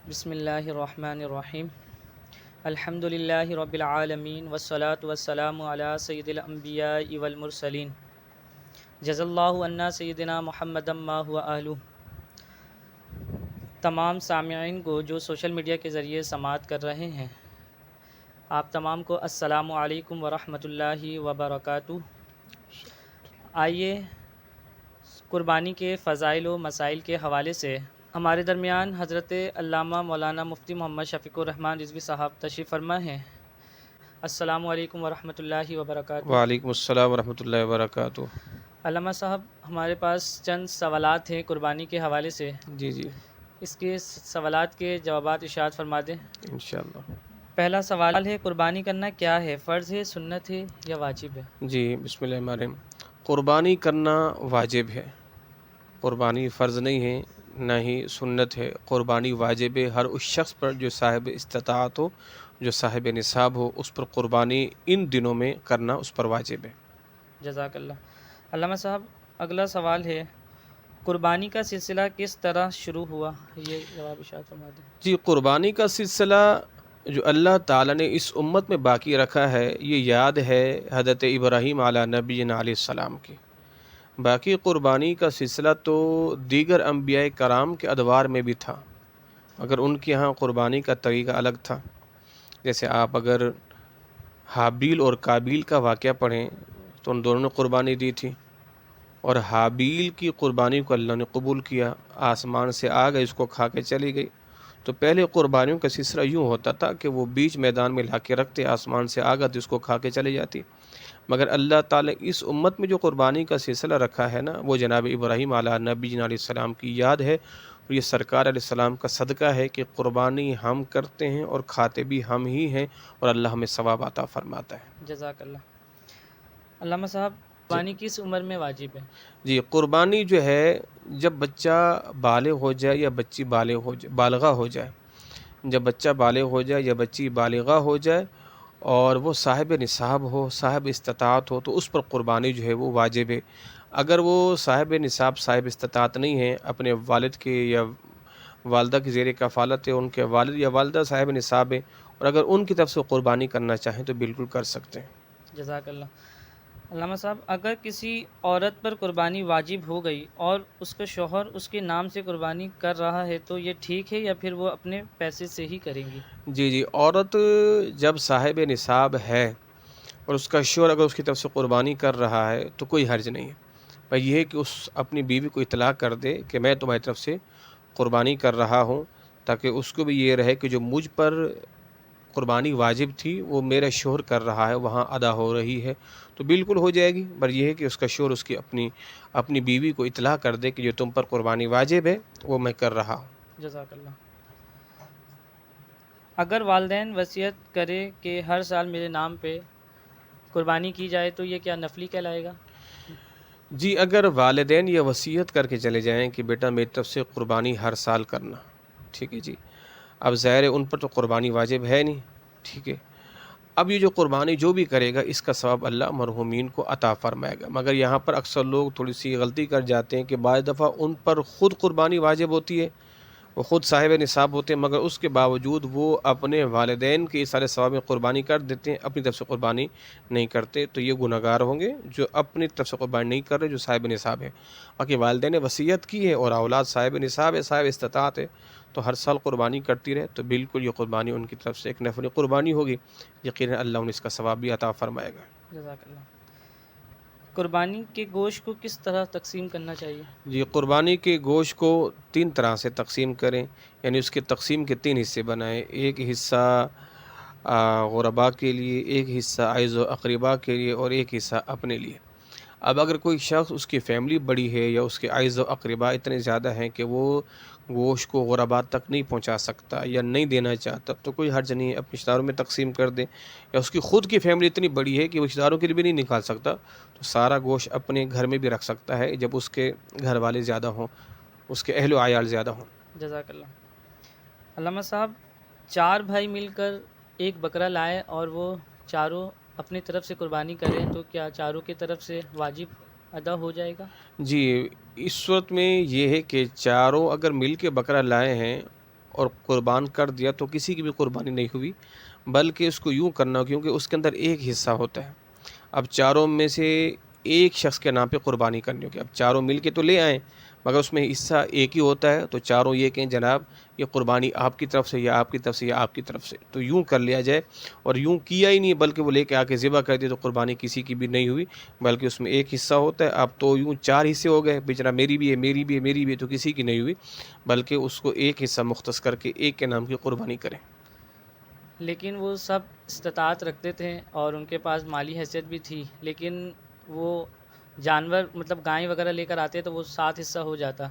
بسم اللہ الرحمن الرحیم الحمد للہ رب العالمین والصلاة والسلام علی سید الانبیاء والمرسلین جزا اللہ عنا سیدنا محمد ما هو اہلہ۔ تمام سامعین کو جو سوشل میڈیا کے ذریعے سماعت کر رہے ہیں، آپ تمام کو السلام علیکم ورحمۃ اللہ وبرکاتہ۔ آئیے قربانی کے فضائل و مسائل کے حوالے سے ہمارے درمیان حضرت علامہ مولانا مفتی محمد شفیق الرحمن رضوی صاحب تشریف فرما ہیں۔ السلام علیکم ورحمۃ اللہ وبرکاتہ۔ وعلیکم السلام ورحمۃ اللہ وبرکاتہ۔ علامہ صاحب، ہمارے پاس چند سوالات ہیں قربانی کے حوالے سے، جی جی، اس کے سوالات کے جوابات ارشاد فرما دیں۔ انشاءاللہ۔ پہلا سوال ہے، قربانی کرنا کیا ہے؟ فرض ہے، سنت ہے یا واجب ہے؟ جی، بسم اللہ الرحمن الرحیم۔ قربانی کرنا واجب ہے، قربانی فرض نہیں ہے، نہ ہی سنت ہے۔ قربانی واجب ہے ہر اس شخص پر جو صاحب استطاعت ہو، جو صاحب نصاب ہو، اس پر قربانی ان دنوں میں کرنا اس پر واجب ہے۔ جزاک اللہ۔ علامہ صاحب، اگلا سوال ہے، قربانی کا سلسلہ کس طرح شروع ہوا؟ یہ جواب ارشاد فرما دیں۔ جی، قربانی کا سلسلہ جو اللہ تعالیٰ نے اس امت میں باقی رکھا ہے، یہ یاد ہے حضرت ابراہیم علیہ نبینا علیہ السلام کی۔ باقی قربانی کا سلسلہ تو دیگر انبیاء کرام کے ادوار میں بھی تھا، مگر ان کے ہاں قربانی کا طریقہ الگ تھا۔ جیسے آپ اگر حابیل اور قابیل کا واقعہ پڑھیں تو ان دونوں نے قربانی دی تھی، اور حابیل کی قربانی کو اللہ نے قبول کیا، آسمان سے آ گئی، اس کو کھا کے چلی گئی۔ تو پہلے قربانیوں کا سلسلہ یوں ہوتا تھا کہ وہ بیچ میدان میں لا کے رکھتے، آسمان سے آ گئی تو اس کو کھا کے چلی جاتی۔ مگر اللہ تعالیٰ اس امت میں جو قربانی کا سلسلہ رکھا ہے نا، وہ جناب ابراہیم علیہ نبینا علیہ السلام کی یاد ہے، اور یہ سرکار علیہ السلام کا صدقہ ہے کہ قربانی ہم کرتے ہیں اور کھاتے بھی ہم ہی ہیں، اور اللہ ہمیں ثواب عطا فرماتا ہے۔ جزاک اللہ۔ علامہ صاحب، قربانی کس عمر میں واجب ہے؟ جی، قربانی جو ہے جب بچہ بالغ ہو جائے یا بچی بالغہ ہو جائے، جب بچہ بالغ ہو جائے یا بچی بالغہ ہو جائے اور وہ صاحب نصاب ہو، صاحب استطاعت ہو، تو اس پر قربانی جو ہے وہ واجب ہے۔ اگر وہ صاحب نصاب، صاحب استطاعت نہیں ہے، اپنے والد کے یا والدہ کی زیر کفالت ہے، ان کے والد یا والدہ صاحب نصاب ہے، اور اگر ان کی طرف سے قربانی کرنا چاہیں تو بالکل کر سکتے ہیں۔ جزاک اللہ۔ علامہ صاحب، اگر کسی عورت پر قربانی واجب ہو گئی اور اس کا شوہر اس کے نام سے قربانی کر رہا ہے تو یہ ٹھیک ہے یا پھر وہ اپنے پیسے سے ہی کریں گی؟ جی جی، عورت جب صاحب نصاب ہے اور اس کا شوہر اگر اس کی طرف سے قربانی کر رہا ہے تو کوئی حرج نہیں ہے، پر یہ ہے کہ اس اپنی بیوی کو اطلاع کر دے کہ میں تمہاری طرف سے قربانی کر رہا ہوں، تاکہ اس کو بھی یہ رہے کہ جو مجھ پر قربانی واجب تھی وہ میرا شوہر کر رہا ہے، وہاں ادا ہو رہی ہے، تو بالکل ہو جائے گی۔ پر یہ ہے کہ اس کا شوہر اس کی اپنی بیوی کو اطلاع کر دے کہ جو تم پر قربانی واجب ہے وہ میں کر رہا ہوں۔ جزاک اللہ۔ اگر والدین وصیت کرے کہ ہر سال میرے نام پہ قربانی کی جائے تو یہ کیا نفلی کہلائے گا؟ جی، اگر والدین یہ وصیت کر کے چلے جائیں کہ بیٹا میری طرف سے قربانی ہر سال کرنا، ٹھیک ہے جی، اب ظاہر ہے ان پر تو قربانی واجب ہے نہیں، ٹھیک ہے، اب یہ جو قربانی جو بھی کرے گا اس کا ثواب اللہ مرحومین کو عطا فرمائے گا۔ مگر یہاں پر اکثر لوگ تھوڑی سی غلطی کر جاتے ہیں کہ بعض دفعہ ان پر خود قربانی واجب ہوتی ہے، وہ خود صاحب نصاب ہوتے ہیں، مگر اس کے باوجود وہ اپنے والدین کے سارے ثواب میں قربانی کر دیتے ہیں، اپنی طرف سے قربانی نہیں کرتے، تو یہ گناہگار ہوں گے جو اپنی طرف سے قربانی نہیں کر رہے، جو صاحب نصاب ہے۔ باقی والدین نے وصیت کی ہے اور اولاد صاحب نصاب ہے، صاحب استطاعت ہے، تو ہر سال قربانی کرتی رہے تو بالکل یہ قربانی ان کی طرف سے ایک نفلی قربانی ہوگی، یقیناً اللہ انہیں اس کا ثواب بھی عطا فرمائے گا۔ جزاک اللہ۔ قربانی کے گوشت کو کس طرح تقسیم کرنا چاہیے؟ جی، قربانی کے گوشت کو 3 طرح سے تقسیم کریں، یعنی اس کے تقسیم کے 3 حصے بنائیں۔ ایک حصہ غرباء کے لیے، ایک حصہ اعز و اقرباء کے لیے، اور ایک حصہ اپنے لیے۔ اب اگر کوئی شخص، اس کی فیملی بڑی ہے یا اس کے اعز و اقرباء اتنے زیادہ ہیں کہ وہ گوشت کو غرباء تک نہیں پہنچا سکتا یا نہیں دینا چاہتا، تو کوئی حرج نہیں ہے، اپنے رشتہ داروں میں تقسیم کر دے۔ یا اس کی خود کی فیملی اتنی بڑی ہے کہ وہ رشتہ داروں کے لیے بھی نہیں نکال سکتا، تو سارا گوشت اپنے گھر میں بھی رکھ سکتا ہے جب اس کے گھر والے زیادہ ہوں، اس کے اہل و عیال زیادہ ہوں۔ جزاک اللہ۔ علامہ صاحب، 4 بھائی مل کر ایک بکرا لائے اور وہ چاروں اپنی طرف سے قربانی کریں تو کیا چاروں کی طرف سے واجب ادا ہو جائے گا؟ جی، اس صورت میں یہ ہے کہ چاروں اگر مل کے بکرا لائے ہیں اور قربان کر دیا تو کسی کی بھی قربانی نہیں ہوئی، بلکہ اس کو یوں کرنا ہو، کیونکہ اس کے اندر ایک حصہ ہوتا ہے۔ اب چاروں میں سے ایک شخص کے نام پہ قربانی کرنی ہوگی، اب چاروں مل کے تو لے آئیں مگر اس میں حصہ ایک ہی ہوتا ہے، تو چاروں یہ کہیں جناب یہ قربانی آپ کی طرف سے یا آپ کی طرف سے یا آپ کی طرف سے، تو یوں کر لیا جائے، اور یوں کیا ہی نہیں بلکہ وہ لے کے آ کے ذبح کر دی تو قربانی کسی کی بھی نہیں ہوئی، بلکہ اس میں ایک حصہ ہوتا ہے۔ اب تو یوں چار حصے ہو گئے، بیچارہ میری بھی ہے میری بھی ہے میری بھی ہے، تو کسی کی نہیں ہوئی، بلکہ اس کو ایک حصہ مختص کر کے ایک کے نام کی قربانی کریں۔ لیکن وہ سب استطاعت رکھتے تھے اور ان کے پاس مالی حیثیت بھی تھی، لیکن وہ جانور مطلب گائے وغیرہ لے کر آتے تو وہ 7 حصہ ہو جاتا،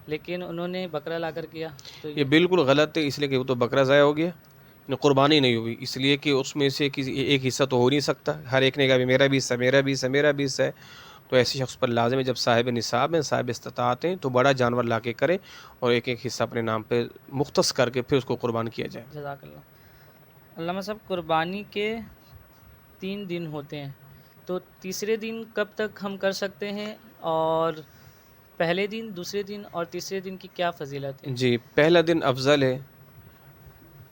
لیکن انہوں نے بکرا لا کر کیا تو یہ یہ بالکل غلط ہے، اس لیے کہ وہ تو بکرا ضائع ہو گیا، یعنی قربانی نہیں ہوئی، اس لیے کہ اس میں سے کسی ایک حصہ تو ہو نہیں سکتا، ہر ایک نے کہا بھی میرا بھی حصہ میرا بھی حصہ میرا بھی حصہ ہے، تو ایسے شخص پر لازم ہے جب صاحب نصاب ہیں صاحب استطاعت ہیں تو بڑا جانور لا کے کرے اور ایک ایک حصہ اپنے نام پہ مختص کر کے پھر اس کو قربان کیا جائے۔ جزاک اللہ۔ علامہ صاحب، قربانی کے 3 دن ہوتے ہیں، تو تیسرے دن کب تک ہم کر سکتے ہیں، اور پہلے دن، دوسرے دن اور تیسرے دن کی کیا فضیلت ہے؟ جی، پہلا دن افضل ہے،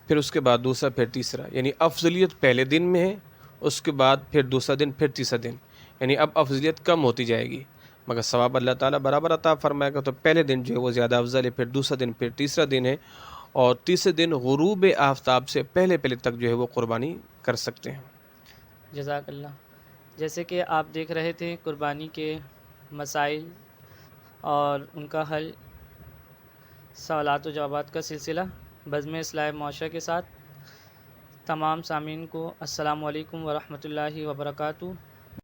پھر اس کے بعد دوسرا پھر تیسرا، یعنی افضلیت پہلے دن میں ہے، اس کے بعد پھر دوسرا دن پھر تیسرا دن، یعنی اب افضلیت کم ہوتی جائے گی مگر ثواب اللہ تعالیٰ برابر عطا فرمائے گا، تو پہلے دن جو ہے وہ زیادہ افضل ہے، پھر دوسرا دن پھر تیسرا دن ہے، اور تیسرے دن غروب آفتاب سے پہلے پہلے تک جو ہے وہ قربانی کر سکتے ہیں۔ جزاک اللہ۔ جیسے کہ آپ دیکھ رہے تھے قربانی کے مسائل اور ان کا حل، سوالات و جوابات کا سلسلہ بزم اصلاح معاشرہ کے ساتھ۔ تمام سامعین کو السلام علیکم ورحمۃ اللہ وبرکاتہ۔